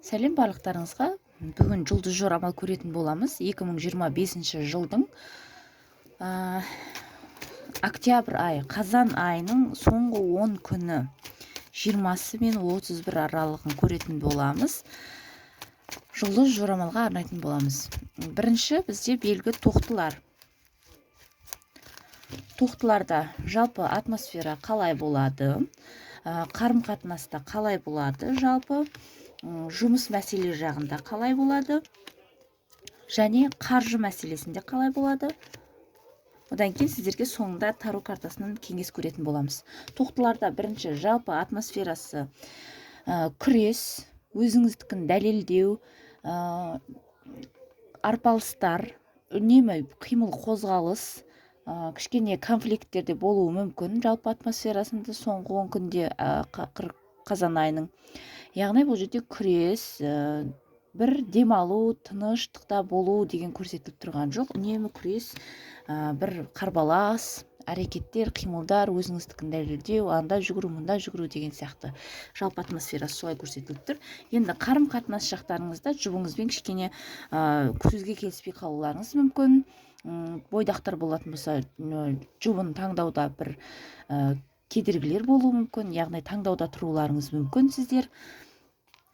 Сәлем барлықтарыңызға. Бүгін жұлдыз жорамал көретін боламыз. 2025 жылдың октябрь айы, қазан айының соңғы 10 күні 20 мен 31 аралығын көретін боламыз. Жұлдыз жорамалға арнайтын боламыз. Бірінші бізде белгі тоқтылар. Тоқтыларда жалпы атмосфера қалай болады, қарым-қатынаста қалай болады, жалпы жұмыс мәселе жағында қалай болады, және қаржы мәселесінде қалай болады. Одан кейін сіздерге соңында таро картасынан кеңес көретін боламыз. Тоқтыларда бірінші жалпы атмосферасы күрес, өзіңіздікін дәлелдеу, арпалыстар, үнемі қимыл қозғалыс, кішкене конфликттерде болуы мүмкін жалпы атмосферасында соңғы 10 күнде қазан айының. Яғни бұл жерде күрес, бір демалу, тыныштықта болу деген көрсетіліп тұрған жоқ. Үнемі күрес, бір қарбалас, әрекеттер, қимылдар, өзіңіздікін дәлелдеу, анда жүгіру, мұнда жүгіру деген сияқты жалпы атмосферасы солай көрсетіліп тұр. Енді қарым-қатынас жақтарыңызда жұбыңызбен кішкене сөзге келіспей қалуларыңыз мүмкін. Бойдақтар болатын болса, жұбын таңдауда бір кедергілер болуы мүмкін, яғни таңдауда тұруларыңыз мүмкін. Сіздер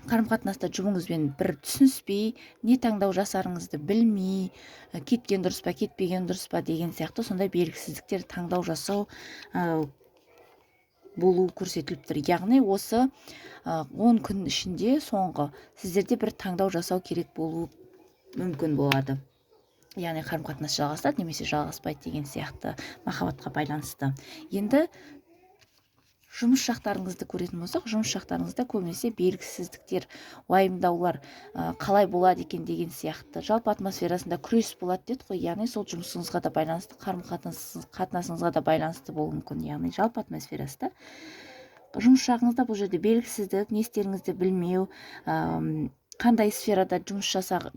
қарым-қатынаста жұбыңызбен бір түсініспей, не таңдау жасарыңызды білмей, кеткен дұрыс па, кетпеген дұрыс па деген сияқты сондай белгісіздіктер таңдау жасау болу көрсетіліп тұр. Яғни осы 10 күн ішінде соңғы сіздерде бір таңдау жасау керек болуы мүмкін болады. Яғни қарым-қатынас жалғасады немесе жалғаспайды деген сияқты махаббатқа байланысты. Енді жұмыс жақтарыңызды көретін болсақ, жұмыс жақтарыңызда көбінесе белгісіздіктер, уайымдаулар қалай болады екен деген сияқты. Жалпы атмосферасында күрес болады деді ғой, яғни сол жұмысыңызға да байланысты, қарым-қатынасыңызға да байланысты болуы мүмкін. Яғни жалпы атмосферасында жұмыс жағыңызда бұл жерде белгісіздік, не істеріңізді білмеу, қандай сферада жұмыс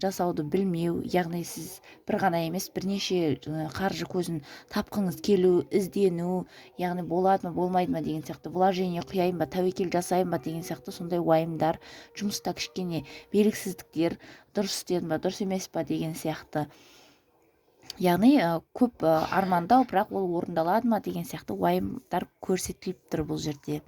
жасауды білмеу, яғни сіз бір ғана емес, бірнеше қаржы көзін тапқыңыз келу, іздену, яғни болады ма, болмайды ма деген сияқты, вложение құяйын ба, тәуекел жасайын ба деген сияқты сондай уайымдар, жұмыста кішкене белгісіздіктер, дұрыс істедім ба, дұрыс емес па деген сияқты. Яғни көп армандау, бірақ ол орындалады ма деген сияқты уайымдар көрсетіліп тұр бұл жерде.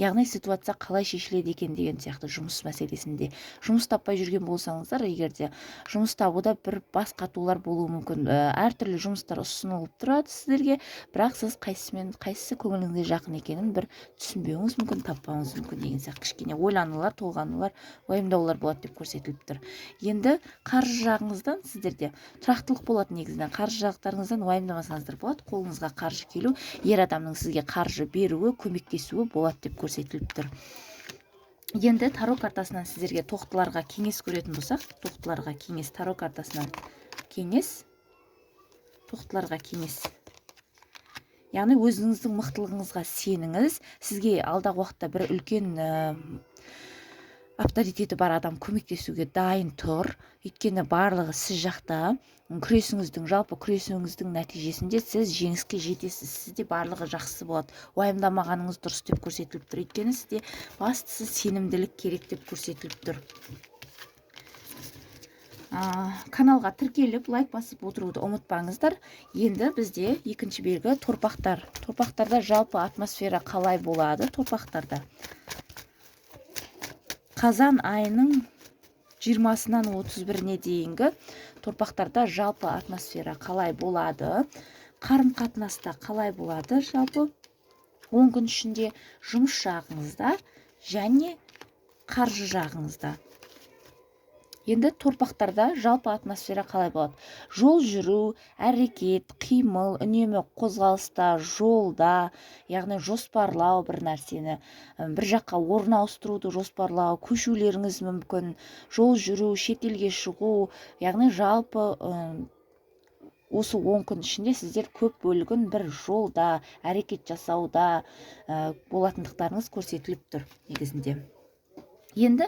Яғни ситуация қалай шешіледі екен деген сияқты жұмыс мәселесінде. Жұмыс таппай жүрген болсаңыздар, егерде жұмыс табуда бір бас қатулар болуы мүмкін. Әртүрлі жұмыстар ұсынылып тұрады сіздерге, бірақ сіз қайсысы көңіліңізге жақын екенін бір түсінбеуіңіз мүмкін, таппауыңыз мүмкін деген сияқты кішкене ойланулар, толғанулар, уайымдаулар болады деп көрсетіліп тұр. Енді қаржы жағыңыздан сіздерде тұрақтылық болады негізінен. Қаржы жақтарыңыздан уайымдамасаңыздар болады. Қолыңызға қаржы келу, ер адамның сізге қаржы беруі, көмектесуі болады деп көрсетіліп тұр. Енді таро картасынан сіздерге тоқтыларға кеңес көретін болсақ, тоқтыларға кеңес, таро картасынан кеңес, тоқтыларға кеңес. Яғни өзіңіздің мықтылығыңызға сеніңіз, сізге алдағы уақытта бір үлкен авторитеті бар адам көмектесуге дайын тұр. Өйткені барлығы сіз жақта. Жалпы күресіңіздің нәтижесінде сіз жеңіске жетесіз. Сізде барлығы жақсы болады. Уайымдамағаныңыз дұрыс деп көрсетіліп тұр. Өйткені сізде бастысы сенімділік керек деп көрсетіліп тұр. Каналға тіркеліп, лайк басып отыруды ұмытпаңыздар. Енді бізде екінші белгі торпақтар. Торпақтарда жалпы атмосфера қалай болады? Торпақтарда қазан айының 20-нан 31-не дейінгі торпақтарда жалпы атмосфера қалай болады, қарым-қатынаста қалай болады, жалпы 10 күн ішінде жұмыс жағыңызда және қаржы жағыңызда. Енді торпақтарда жалпы атмосфера қалай болады? Жол жүру, әрекет, қимыл, үнемі қозғалыста, жолда, яғни жоспарлау бір нәрсені, бір жаққа орын ауыстыруды жоспарлау, көшулеріңіз мүмкін, жол жүру, шетелге шығу, яғни жалпы осы 10 күн ішінде сіздер көп бөлігін бір жолда, әрекет жасауда болатындықтарыңыз көрсетіліп тұр негізінде. Енді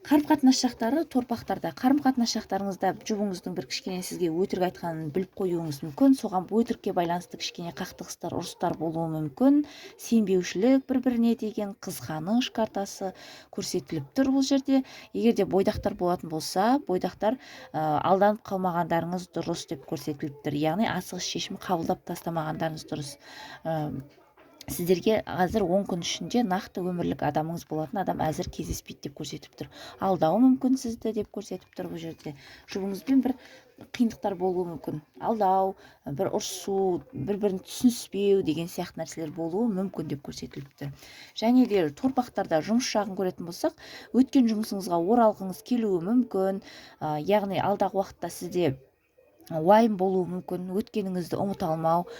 Қарым-қатынас жақтары торпақтарда. Қарым-қатынас жақтарыңызда жұбыңыздың бір кішкене сізге өтірік айтқанын біліп қоюыңыз мүмкін. Соған өтірікке байланысты кішкене қақтығыстар, ұрыстар болуы мүмкін. Сенбеушілік, бір-біріне деген қызғаныш картасы көрсетіліп тұр бұл жерде. Егер де бойдақтар болатын болса, бойдақтар алданып қалмағандарыңыз дұрыс деп көрсетіліп тұр. Яғни асығыс шешім қабылдап тастамағандарыңыз дұрыс. Сіздерге қазір 10 күн ішінде нақты өмірлік адамыңыз болатын адам әзір кездеспейді деп көрсетіп тұр. Алдауы мүмкін сізді деп көрсетіп тұр бұл жерде. Жұбыңызбен бір қиындықтар болуы мүмкін. Алдау, бір ұрсу, бір-бірін түсініспеу деген сияқты нәрселер болуы мүмкін деп көрсетіліп тұр. Және де торпақтарда жұмыс жағын көретін болсақ, өткен жұмысыңызға оралғыңыз келуі мүмкін. Яғни алдағы уақытта сізде уайым болуы мүмкін, өткеніңізді ұмыта алмау.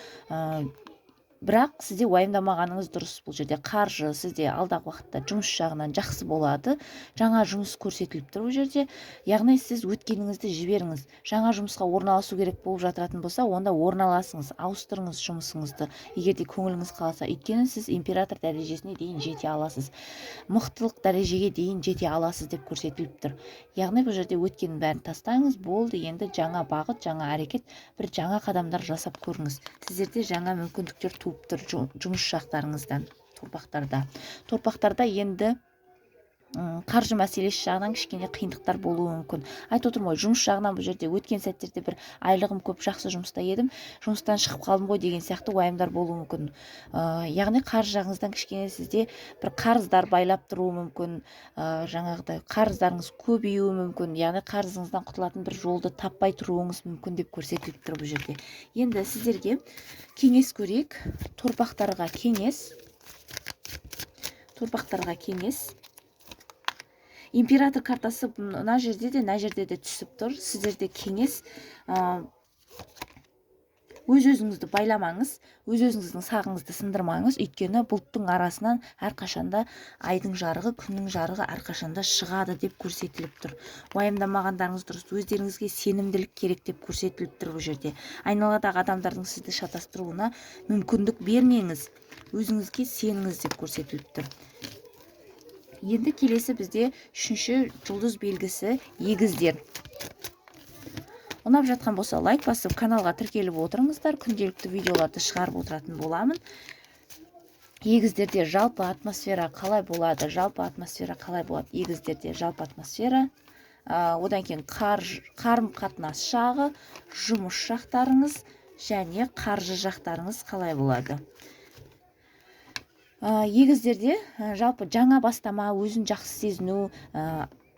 Бірақ сізде уайымдамағаныңыз дұрыс. Бұл жерде қаржы сізде алдағы уақытта жұмыс жағынан жақсы болады. Жаңа жұмыс көрсетіліп тұр бұл жерде. Яғни сіз өткеніңізді жіберіңіз. Жаңа жұмысқа орналасу керек болып жатыратын болса, онда орналасыңыз, ауыстырыңыз жұмысыңызды. Егер де көңіліңіз қаласа, өйткені сіз император дәрежесіне дейін жете аласыз. Мықтылық дәрежеге дейін жете аласыз деп көрсетіліп тұр. Яғни бұл жерде өткеннің бәрін тастаңыз, болды, енді жаңа бағыт, жаңа әрекет, бір жаңа қадамдар жасап көріңіз. Сіздерде жаңа мүмкіндіктер туып тұр жұмыс жақтарыңыздан. Торпақтарда енді қаржы мәселесі жағынан кішкене қиындықтар болуы мүмкін. Айтып отырмын ғой, жұмыс жағынан бұл жерде өткен сәттерде бір айлығым көп, жақсы жұмыста едім, жұмыстан шығып қалдым ғой деген сияқты уайымдар болуы мүмкін. Яғни қаржы жағыңыздан кішкене сізде бір қарыздар байлап тұруы мүмкін. Жаңағыдай қарыздарыңыз көбеюі мүмкін. Яғни қарызыңыздан құтылатын бір жолды таппай тұруыңыз мүмкін деп көрсетіліп тұр бұл жерде. Енді сіздерге кеңес көрейік. Торпақтарға кеңес. Император картасы мына жерде де түсіп тұр. Сіздерде кеңес, өз-өзіңізді байламаңыз, өз-өзіңіздің сағыңызды сындырмаңыз. Өйткені бұлттың арасынан әрқашанда айдың жарығы, күннің жарығы әрқашанда шығады деп көрсетіліп тұр. Уайымдамағандарыңыз дұрыс. Өздеріңізге сенімділік керек деп көрсетіліп тұр бұл жерде. Айналадағы адамдардың сізді шатастыруына мүмкіндік бермеңіз. Өзіңізге сеніңіз деп көрсетіліп тұр. Енді келесі бізде 3-ші жұлдыз белгісі егіздер. Ұнап жатқан болса лайк басып, каналға тіркеліп отырыңыздар. Күнделікті видеоларды шығарып отыратын боламын. Егіздерде жалпы атмосфера қалай болады? Егіздерде жалпы атмосфера. Одан кейін қарым-қатынас жағы, жұмыс жақтарыңыз және қаржы жақтарыңыз қалай болады? Егіздерде жалпы жаңа бастама, өзін жақсы сезіну,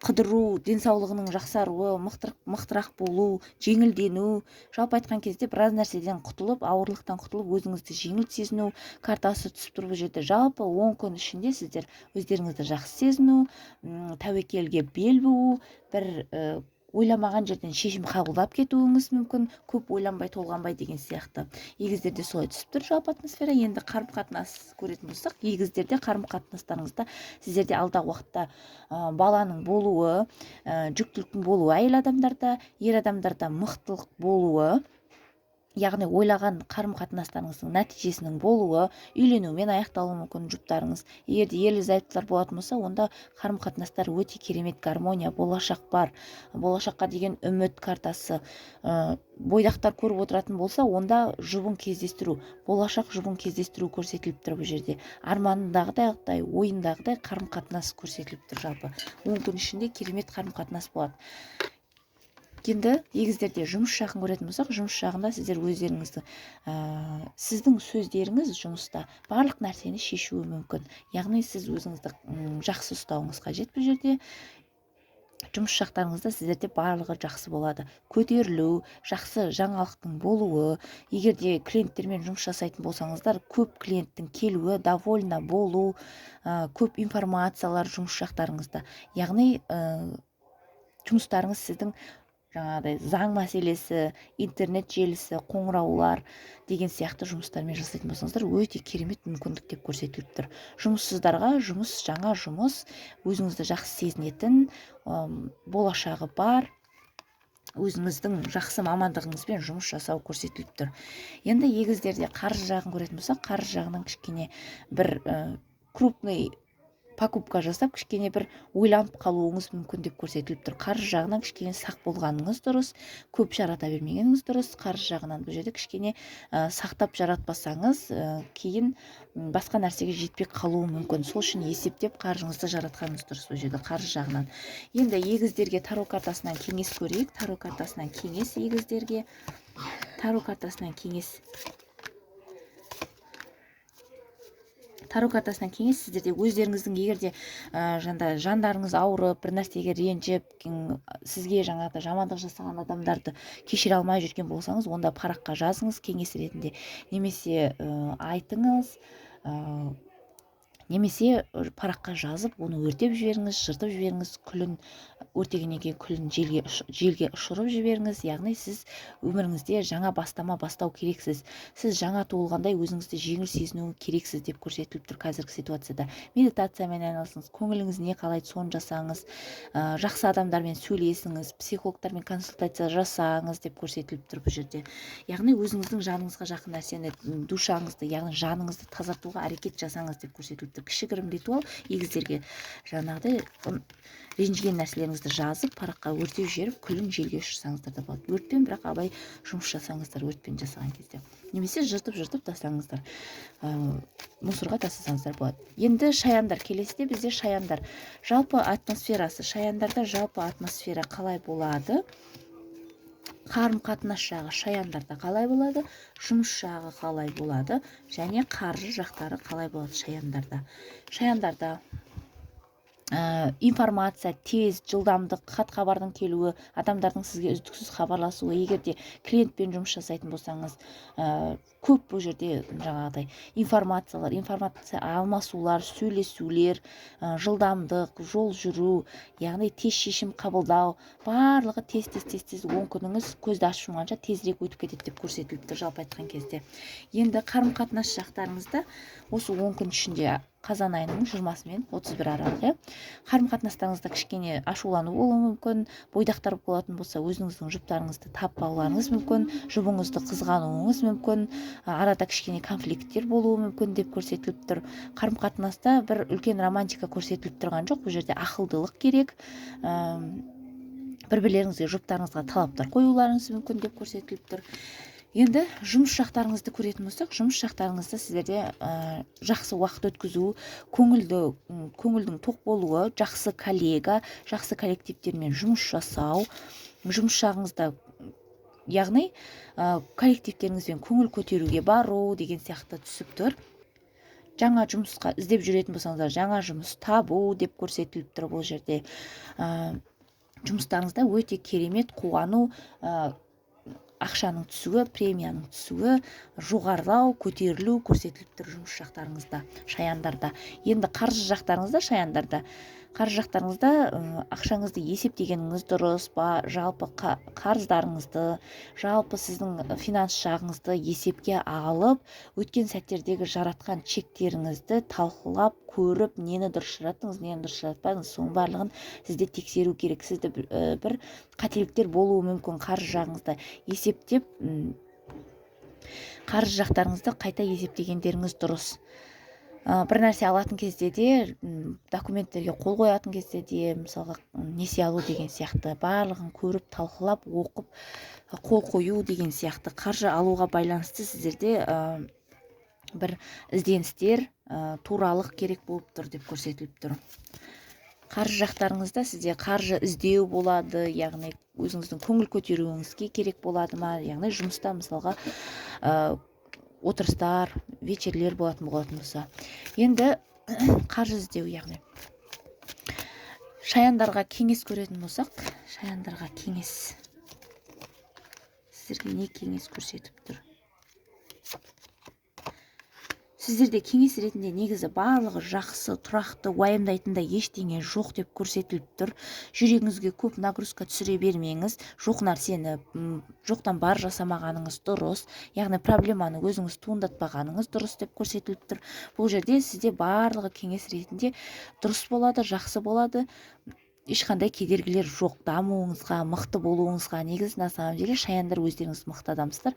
қыдыру, денсаулығының жақсаруы, мықтырақ болу, жеңілдену, жалпы айтқан кезде біраз нәрседен құтылып, ауырлықтан құтылып, өзіңізді жеңіл сезіну картасы түсіп тұр бұл жерде. Жалпы 10 күн ішінде сіздер өздеріңізді жақсы сезіну, тәуекелге бел буу, бір ойламаған жерден шешім қабылдап кетуіңіз мүмкін, көп ойланбай толғанбай деген сияқты. Егіздерде солай түсіп тұр жалпы атмосфера. Енді қарым-қатынас көретін болсақ, егіздерде қарым-қатынастарыңызда сіздерде алдағы уақытта баланың болуы, жүктіліктің болуы, әйел адамдарда, ер адамдарда мықтылық болуы, яғни ойлаған қарым-қатынастарыңыздың нәтижесінің болуы, үйленумен аяқталуы мүмкін жұптарыңыз. Егер де ерлі-зайыптылар болатын болса, онда қарым-қатынастар өте керемет, гармония, болашақ бар. Болашаққа деген үміт картасы. Бойдақтар көріп отыратын болса, онда болашақ жұбын кездестіру көрсетіліп тұр бұл жерде. Арманындағыдай, ойындағыдай қарым-қатынас көрсетіліп тұр жалпы. 10 күн ішінде керемет қарым-қатынас болады. Енді егіздерде жұмыс жағын көретін болсақ, жұмыс жағында сіздер өздеріңізді, сіздің сөздеріңіз жұмыста барлық нәрсені шешуі мүмкін. Яғни сіз өзіңізді жақсы ұстауыңыз қажет бұл жерде. Жұмыс жақтарыңызда сіздерде барлығы жақсы болады. Көтерілу, жақсы жаңалықтың болуы, егер де клиенттермен жұмыс жасайтын болсаңыздар, көп клиенттің келуі, довольна болу, көп информациялар жұмыс жақтарыңызда. Яғни жұмыстарыңыз сіздің жаңағыдай заң мәселесі, интернет желісі, қоңыраулар деген сияқты жұмыстармен жасайтын болсаңыздар, өте керемет мүмкіндік деп көрсетіліп тұр. Жұмыссыздарға жаңа жұмыс, өзіңізді жақсы сезінетін, болашағы бар, өзіңіздің жақсы мамандығыңызбен жұмыс жасау көрсетіліп тұр. Енді егіздерде қаржы жағын көретін болсақ, қаржы жағынан кішкене бір крупный покупка жасап кішкене бір ойланып қалуыңыз мүмкін деп көрсетіліп тұр. Қаржы жағынан кішкене сақ болғаныңыз дұрыс, көп жарата бермегеніңіз дұрыс. Қаржы жағынан бұл жерде кішкене сақтап жаратпасаңыз кейін басқа нәрсеге жетпей қалуы мүмкін. Сол үшін есептеп қаржыңызды жаратқаныңыз дұрыс бұл жерде қаржы жағынан. Енді егіздерге таро картасынан кеңес көрейік. Таро картасынан кеңес егіздерге. Таро картасынан кеңес. Таро картасынан кеңес сіздерде өздеріңіздің егерде жандарыңыз ауырып, бір нәрсеге ренжіп, сізге жаңағыда жамандық жасаған адамдарды кешіре алмай жүрген болсаңыз, онда параққа жазыңыз кеңес ретінде, немесе айтыңыз, немесе параққа жазып, оны өртеп жіберіңіз, жыртып жіберіңіз, күлін өртегеннен кейін күлін желге ұшырып жіберіңіз. Яғни сіз өміріңізде жаңа бастама бастау керексіз. Сіз жаңа туылғандай өзіңізді жеңіл сезіну керексіз деп көрсетіліп тұр қазіргі ситуацияда. Медитациямен айналысыңыз, көңіліңіз не қалайды соны жасаңыз, жақсы адамдармен сөйлесіңіз, психологтармен консультация жасаңыз деп көрсетіліп тұр бұл жерде. Яғни өзіңіздің жаныңызға жақын нәрсені, душаңызды, яғни жаныңызды тазартуға әрекет жасаңыз деп көрсетіліп тұр. Кішігірім ритуал егіздерге жаңағыдай ренжіген нәрселеріңізді жазып, параққа өртеп жіберіп, күлін желге ұшырсаңыздар да болады. Өртпен бірақ абай жұмыс жасаңыздар, өртпен жасаған кезде. Немесе жыртып тастаңыздар, мусорға тастасаңыздар болады. Енді шаяндар келесіде бізде шаяндар. Жалпы атмосферасы, шаяндарда жалпы атмосфера қалай болады? Қарым-қатынас жағы шаяндарда қалай болады? Жұмыс жағы қалай болады? Және қаржы жақтары қалай болады шаяндарда? Шаяндарда информация, тез, жылдамдық, хат хабардың келуі, адамдардың сізге үздіксіз хабарласуы. Егерде клиентпен жұмыс жасайтын болсаңыз, көп бұл жерде жаңағыдай информация алмасулар, сөйлесулер, жылдамдық, жол жүру, яғни тез шешім қабылдау, барлығы тез оң күніңіз көзді ашып жұмғанша тезірек өтіп кетеді деп көрсетіліп тұр жалпы айтқан кезде. Енді қарым-қатынас жақтарыңызда осы 10 күн ішінде қазан айының 20 мен 31 аралығы қарым-қатынастарыңызда кішкене ашулану болуы мүмкін, бойдақтар болатын болса өзіңіздің жұптарыңызды таппауларыңыз мүмкін, жұбыңызды қызғануыңыз мүмкін, арада кішкене конфликттер болуы мүмкін деп көрсетіліп тұр. Қарым-қатынаста бір үлкен романтика көрсетіліп тұрған жоқ, бұл жерде ақылдылық керек, бір-бірлеріңізге жұптарыңызға талаптар қоюларыңыз мүмкін деп көрсетіліп тұр. Енді жұмыс жақтарыңызды көретін болсақ, жұмыс жақтарыңызда сіздерде жақсы уақыт өткізу, көңілдің тоқ болуы, жақсы коллега, жақсы коллективтермен жұмыс жасау, жұмыс жағыңызда, яғни коллективтеріңізбен көңіл көтеруге бару деген сияқты түсіп тұр. Жаңа жұмысқа іздеп жүретін болсаңыздар, жаңа жұмыс табу деп көрсетіліп тұр бұл жерде. Жұмыстарыңызда өте керемет қуану, ақшаның түсуі, премияның түсуі, жоғарылау, көтерілу көрсетіліп тұр жұмыс жақтарыңызда, шаяндарда. Енді қаржы жақтарыңызда, шаяндарда, қаржы жақтарыңызда ақшаңызды есептегеніңіз дұрыс па, жалпы қарыздарыңызды, жалпы сіздің финанс жағыңызды есепке алып, өткен сәттердегі жаратқан чектеріңізді талқылап, көріп, нені дұрыс жараттыңыз, нені дұрыс жаратпадыңыз, соның барлығын сізде тексеру керек. Сізде бір қателіктер болуы мүмкін қаржы жағыңызда. Есептеп, қаржы жақтарыңызды қайта есептегендеріңіз дұрыс. Бір нәрсе алатын кезде де, документтерге қол қоятын кезде де, мысалға несие алу деген сияқты барлығын көріп, талқылап, оқып, қол қою деген сияқты қаржы алуға байланысты сіздерде бір ізденістер, туралық керек болып тұр деп көрсетіліп тұр. Қаржы жақтарыңызда сізде қаржы іздеу болады, яғни өзіңіздің көңіл көтеруіңізге керек болады ма, яғни жұмыста мысалға отырыстар, вечерлер болатын болса. Енді қаржы іздеу, яғни шаяндарға кеңес көретін болсақ, шаяндарға кеңес сіздерге не кеңес көрсетіп тұр? Сіздерде кеңес ретінде негізі барлығы жақсы, тұрақты, уайымдайтындай ештеңе жоқ деп көрсетіліп тұр. Жүрегіңізге көп нагрузка түсіре бермеңіз, жоқ нәрсені жоқтан бар жасамағаныңыз дұрыс, яғни проблеманы өзіңіз туындатпағаныңыз дұрыс деп көрсетіліп тұр. Бұл жерде сізде барлығы кеңес ретінде дұрыс болады, жақсы болады. ешқандай кедергілер жоқ дамуыңызға, мықты болуыңызға. Негізі на самом деле шаяндар өздеріңіз мықты адамсыздар.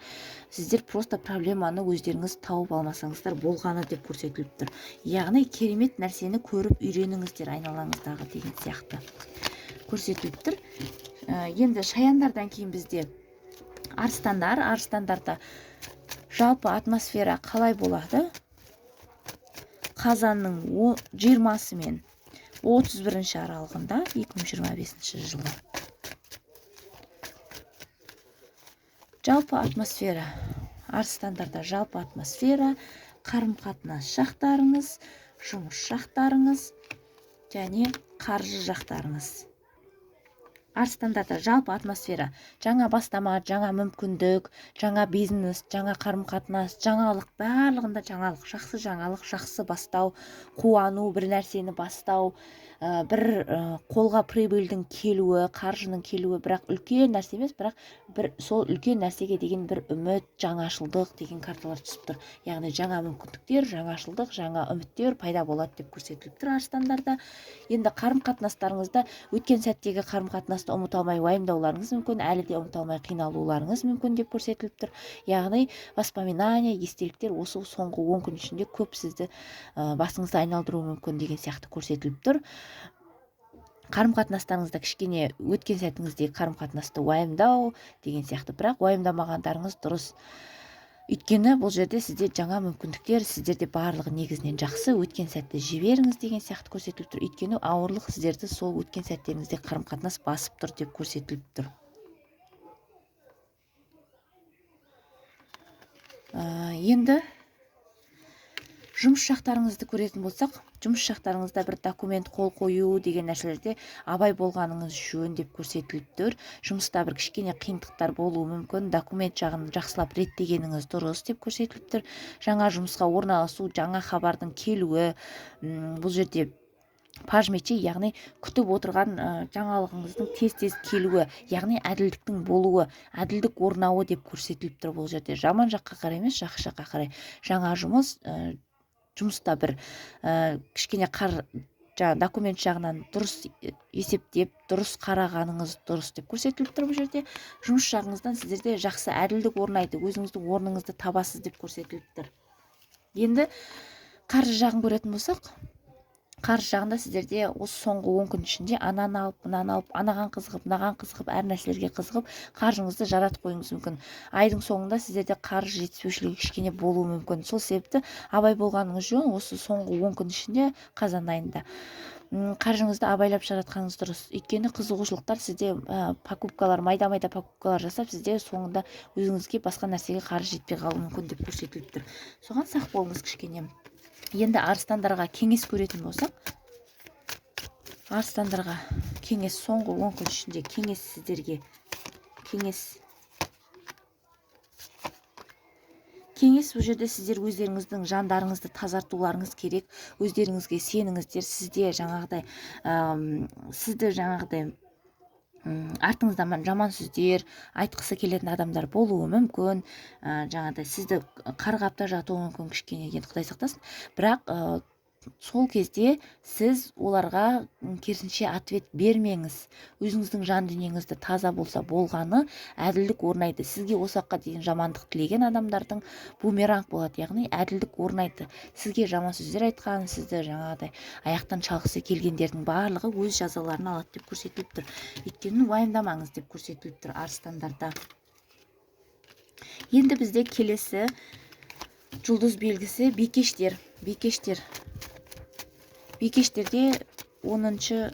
Сіздер просто проблеманы өздеріңіз тауып алмасаңыздар болғаны деп көрсетіліп тұр. Яғни керемет нәрсені көріп үйреніңіздер айналаңыздағы деген сияқты көрсетіліп тұр. Енді шаяндардан кейін бізде арыстандарда жалпы атмосфера қалай болады? Қазанның 20-сы мен 31-ші аралығында 2025 жылы. Жалпы атмосфера. Арыстандарда жалпы атмосфера, қарым-қатынас жақтарыңыз, жұмыс жақтарыңыз және қаржы жақтарыңыз. Арыстандарда жалпы атмосфера, жаңа бастама, жаңа мүмкіндік, жаңа бизнес, жаңа қарым-қатынас, жаңалық, барлығында жаңалық, жақсы жаңалық, жақсы бастау, қуану, бір нәрсені бастау, бір қолға прибыльдің келуі, қаржының келуі, бірақ үлкен нәрсе емес, бірақ бір сол үлкен нәрсеге деген бір үміт, жаңашылдық деген карталар түсіп тұр. Яғни жаңа мүмкіндіктер, жаңашылдық, жаңа үміттер пайда болады деп көрсетіліп тұр арыстандарда. Енді қарым-қатынастарыңызда өткен сәттегі қарым-қатынасты ұмыта алмай уайымдауларыңыз мүмкін, әлі де ұмыта алмай қиналуларыңыз мүмкін деп көрсетіліп тұр. Яғни воспоминания, естеліктер осы соңғы 10 күн ішінде көп сізді басыңызды айналдыруы мүмкін деген сияқты көрсетіліп тұр. Қарым-қатынастарыңызда кішкене өткен сәтіңіздегі қарым-қатынасты уайымдау деген сияқты, бірақ уайымдамағандарыңыз дұрыс. Өйткені бұл жерде сізде жаңа мүмкіндіктер, сіздерде барлығы негізінен жақсы, өткен сәтті жіберіңіз деген сияқты көрсетіліп тұр. Өйткені ауырлық сіздерді сол өткен сәттеріңізде қарым-қатынас басып тұр деп көрсетіліп тұр. Енді жұмыс жақтарыңызды көретін болсақ, жұмыс жақтарыңызда бір документ қол қою деген нәрселерде абай болғаныңыз жөн деп көрсетіліп тұр. Жұмыста бір кішкене қиындықтар болуы мүмкін, документ жағын жақсылап реттегеніңіз дұрыс деп көрсетіліп тұр. Жаңа жұмысқа орналасу, жаңа хабардың келуі, бұл жерде пажметші, яғни күтіп отырған жаңалығыңыздың тез келуі, яғни әділдіктің болуы, әділдік орнауы деп көрсетіліп тұр. Бұл жерде жаман жаққа қарай емес, жақсы жаққа қарай жаңа жұмыста бір кішкене документ жағынан дұрыс есептеп, дұрыс қарағаныңыз дұрыс деп көрсетіліп тұр. Бұл жерде жұмыс жағыңыздан сіздерде жақсы әділдік орнайды, өзіңіздің орныңызды табасыз деп көрсетіліп тұр. Енді қаржы жағын көретін болсақ, қаржы жағында сіздерде осы соңғы 10 күн ішінде ананы алып, мынаны алып, анаған қызығып, мынаған қызығып, әр нәрселерге қызығып, қаржыңызды жаратып қоюыңыз мүмкін. Айдың соңында сіздерде қаржы жетіспеушілігі кішкене болуы мүмкін. Сол себепті абай болғаныңыз жөн. Осы соңғы 10 күн ішінде қазан айында қаржыңызды абайлап жаратқаныңыз дұрыс. Өйткені қызығушылықтар сізде покупкалар, майда покупкалар жасап, сізде соңында өзіңізге басқа нәрсеге қаржы жетпей қалуы мүмкін деп көрсетіліп тұр. Соған сақ болыңыз кішкене. Енді арыстандарға кеңес көретін болсақ, арыстандарға кеңес соңғы 10 күн ішінде кеңес сіздерге кеңес бұл жерде сіздер өздеріңіздің жандарыңызды тазартуларыңыз керек, өздеріңізге сеніңіздер, сізді жаңағыдай артыңыздан жаман сөздер айтқысы келетін адамдар болуы мүмкін, жаңағыдай сізді қарғап та жатуы мүмкін кішкене, енді Құдай сақтасын. Бірақ сол кезде сіз оларға керісінше ответ бермеңіз. Өзіңіздің жан дүниеңізді таза болса болғаны, әділдік орнайды. Сізге осы уақытқа дейін жамандық тілеген адамдардың бумеранг болады, яғни әділдік орнайды. Сізге жаман сөздер айтқан, сізді жаңағыдай аяқтан шалғысы келгендердің барлығы өз жазаларын алады деп көрсетіліп тұр. Өйткені уайымдамаңыз деп көрсетіліп тұр арыстандарда. Енді бізде келесі жұлдыз белгісі бикештер. Бикештерде 20-шы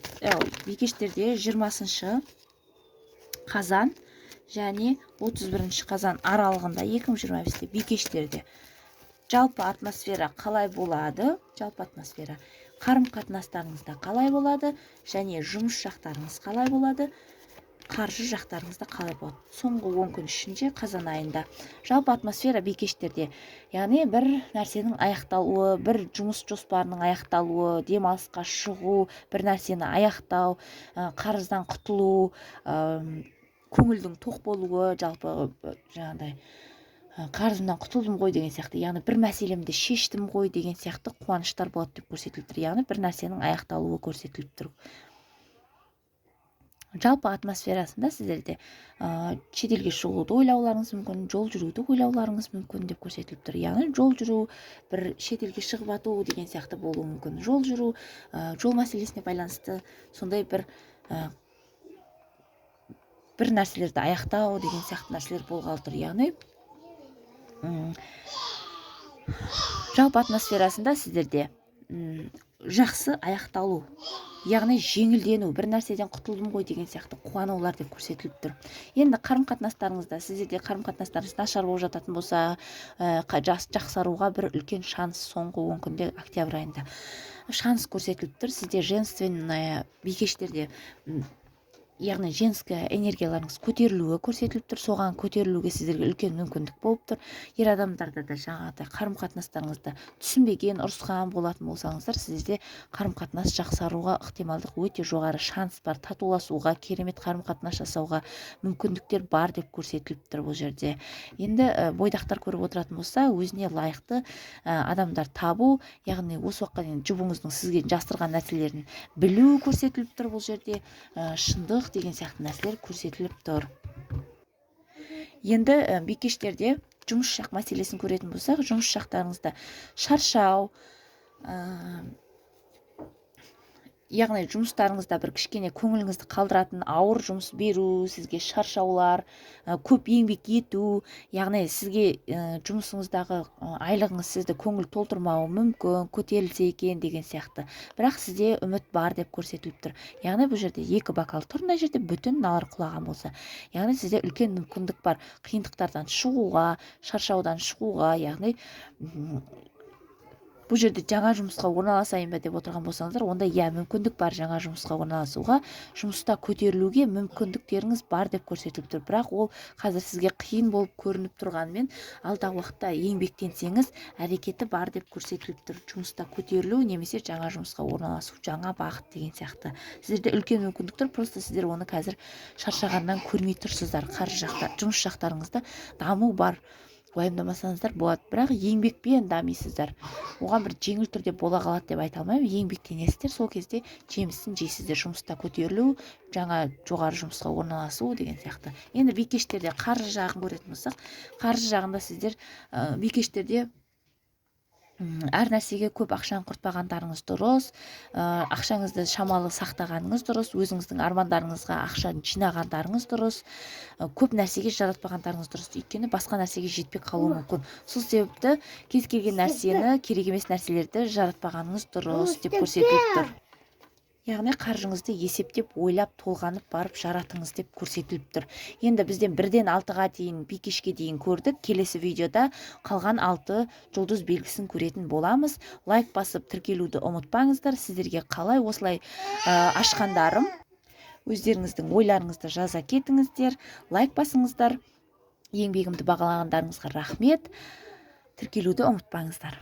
қазан және 31-ші қазан аралығында 2025-те бикештерде жалпы атмосфера қалай болады? Жалпы атмосфера қарым-қатынастарыңызда қалай болады? Және жұмыс жақтарыңыз қалай болады? Қаржы жақтарыңызда қалай болады? Соңғы 10 күн ішінде қазан айында жалпы атмосфера бикештерде, яғни бір нәрсенің аяқталуы, бір жұмыс жоспарының аяқталуы, демалысқа шығу, бір нәрсені аяқтау, қарыздан құтылу, көңілдің тоқ болуы, жалпы жаңағыдай қарызымнан құтылдым ғой деген сияқты, яғни бір мәселемді шештім ғой деген сияқты қуаныштар болады деп көрсетіліп тұр. Яғни бір нәрсенің аяқталуы көрсетіліп тұр. жалпы атмосферасында сіздерде шетелге шығуды ойлауларыңыз мүмкін, жол жүруді ойлауларыңыз мүмкін деп көрсетіліп тұр. Яғни жол жүру, бір шетелге шығып ату деген сияқты болуы мүмкін. Жол жүру, жол мәселесіне байланысты сондай бір нәрселерді аяқтау деген сияқты нәрселер болғалы тұр. Яғни жалпы атмосферасында сіздерде жақсы аяқталу, яғни жеңілдену, бір нәрседен құтылдым ғой деген сияқты қуанулар деп көрсетіліп тұр. Енді қарым-қатынастарыңызда сіздерде қарым-қатынастарыңыз нашар болып жататын болса, жақсаруға бір үлкен шанс соңғы 10 күнде октябрь айында шанс көрсетіліп тұр. Сізде женственная бикештерде яғни женская энергияларыңыз көтерілуі көрсетіліп тұр. Соған көтерілуге сіздерге үлкен мүмкіндік болып тұр. Ер адамдарда да жаңағыдай қарым-қатынастарыңызда түсінбеген, ұрысқан болатын болсаңыздар, сізде қарым-қатынас жақсаруға ықтималдық өте жоғары шанс бар. Татуласуға, керемет қарым-қатынас жасауға мүмкіндіктер бар деп көрсетіліп тұр бұл жерде. Енді бойдақтар көріп отыратын болса, өзіне лайықты адамдар табу, яғни осы уақытқа дейін жұбыңыздың сізге жасырған нәрселерін білу көрсетіліп тұр бұл жерде. Шындық деген сияқты нәрселер көрсетіліп тұр. Енді бикештерде жұмыс жақ мәселесін көретін болсақ, жұмыс жақтарыңызда шаршау, яғни жұмыстарыңызда бір кішкене көңіліңізді қалдыратын ауыр жұмыс беру, сізге шаршаулар, көп еңбек ету, яғни сізге жұмысыңыздағы айлығыңыз сізді көңіл толтырмауы мүмкін, көтерілсе екен деген сияқты. Бірақ сізде үміт бар деп көрсетіліп тұр. Яғни бұл жерде 2 бокал тұр, мына жерде бүтін налар құлаған болса. Яғни сізде үлкен мүмкіндік бар қиындықтардан шығуға, шаршаудан шығуға, яғни бұл жерде жаңа жұмысқа орналасайын ба деп отырған болсаңыздар, онда мүмкіндік бар жаңа жұмысқа орналасуға, жұмыста көтерілуге мүмкіндіктеріңіз бар деп көрсетіліп тұр. Бірақ ол қазір сізге қиын болып көрініп тұрғанымен, алдағы уақытта еңбектенсеңіз, әрекеті бар деп көрсетіліп тұр. Жұмыста көтерілу немесе жаңа жұмысқа орналасу, жаңа бағыт деген сияқты. Сіздерде үлкен мүмкіндік тұр, просто сіздер оны қазір шаршағаннан көрмей тұрсыздар. Қаржы жақта, жұмыс жақтарыңызда даму бар. Уайымдамасаңыздар болады, бірақ еңбекпен дамисыздар. Оған бір жеңіл түрде бола қалады деп айта алмаймын. Еңбектенесіздер, сол кезде жемісін жейсіздер. Жұмыста көтерілу, жаңа жоғары жұмысқа орналасу деген сияқты. Енді бикештерде қаржы жағын көретін болсақ, қаржы жағында сіздер бикештерде әр нәрсеге көп ақшаны құртпағандарыңыз дұрыс, ақшаңызды шамалы сақтағаныңыз дұрыс, өзіңіздің армандарыңызға ақша жинағандарыңыз дұрыс, көп нәрсеге жаратпағандарыңыз дұрыс. Өйткені басқа нәрсеге жетпей қалуы мүмкін. Сол себепті кез келген нәрсені, керек емес нәрселерді жаратпағаныңыз дұрыс деп көрсетіліп тұр. Яғни қаржыңызды есептеп, ойлап, толғанып барып жаратыңыз деп көрсетіліп тұр. Енді бізден 1-ден 6-ға дейін, бикешке дейін көрдік. Келесі видеода қалған 6 жұлдыз белгісін көретін боламыз. Лайк басып тіркелуді ұмытпаңыздар. Сіздерге қалай осылай ашқандарым, өздеріңіздің ойларыңызды жаза кетіңіздер. Лайк басыңыздар. Еңбегімді бағалағандарыңызға рахмет. Тіркелуді ұмытпаңыздар.